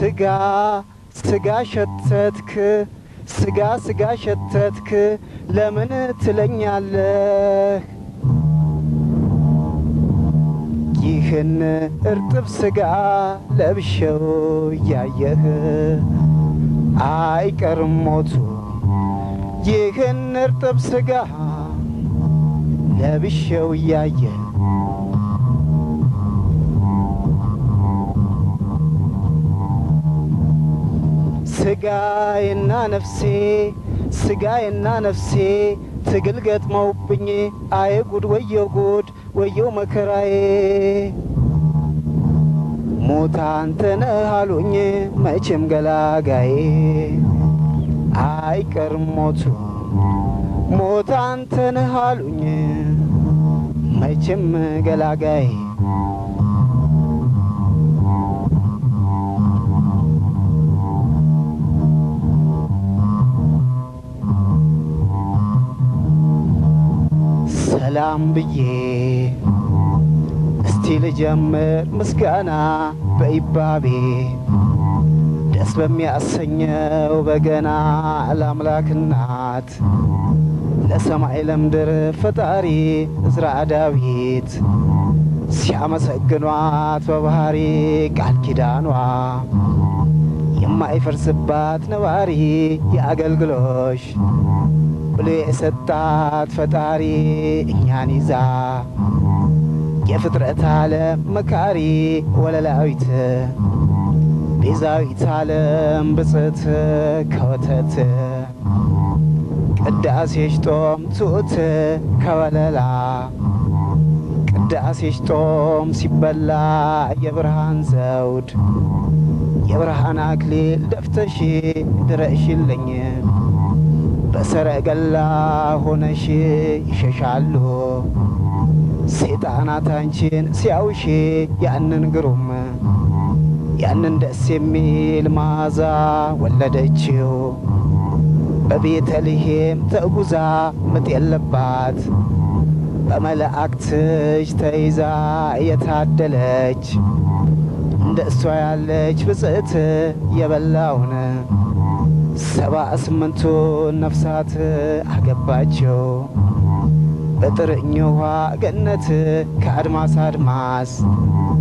ስጋ ሸተትክ ስጋ ሸተትክ ለምን ትለኛለህ ይህን እርጥብ ስጋ ለብሼው ያየህ አይቀርም ሞቱ ይህን እርጥብ ስጋ ለብሼው ያየህ ስጋዬና ነፍሴ ትግል ገጥመውብኝ አይ ጉድ ወየው መከራዬ ሞት አንተ ነህ አሉኝ መቼም ገላጋዬ አይቀርም ሞት አንተ ነህ አሉኝ መቼም ገላጋዬ ሰላም ብዬ እስቲ ልጀምር ምስጋና በይባቤ ደስ በሚያሰኘው በገና ለአምላክ እናት ለሰማይ ለምድር ፈጣሪ ዕዝራ ዳዊት ሲያመሰግኗት በባህሪ ቃል ኪዳኗ የማይፈርስባት ነባሪ የአገልግሎሽ ብሎ የሰጣት ፈጣሪ እኛን ይዛ የፍጥረት ዓለም መካሪ ወለላዊት ቤዛዊት ዓለም ብጽዕት ከወተት ቅዳሴሽ ጦም ትሑት ከወለላ ቅዳሴሽ ጦም ሲበላ የብርሃን ዘውድ የብርሃን አክሊል ደፍተሽ ድረሽልኝ በሰረገላ ሆነሽ ይሸሻሉ ሰይጣናት አንቺን ሲያውሽ ያንን ግሩም ያንን ደስ የሚል መዓዛ ወለደችው በቤተልሔም ተጉዛ ምጥ የለባት በመላእክትሽ ተይዛ የታደለች እንደ እሷ ያለች ብጽዕት የበላውን 78 ነፍሳት አገባቸው በጥርኝ ውሃ ገነት ከአድማስ አድማስ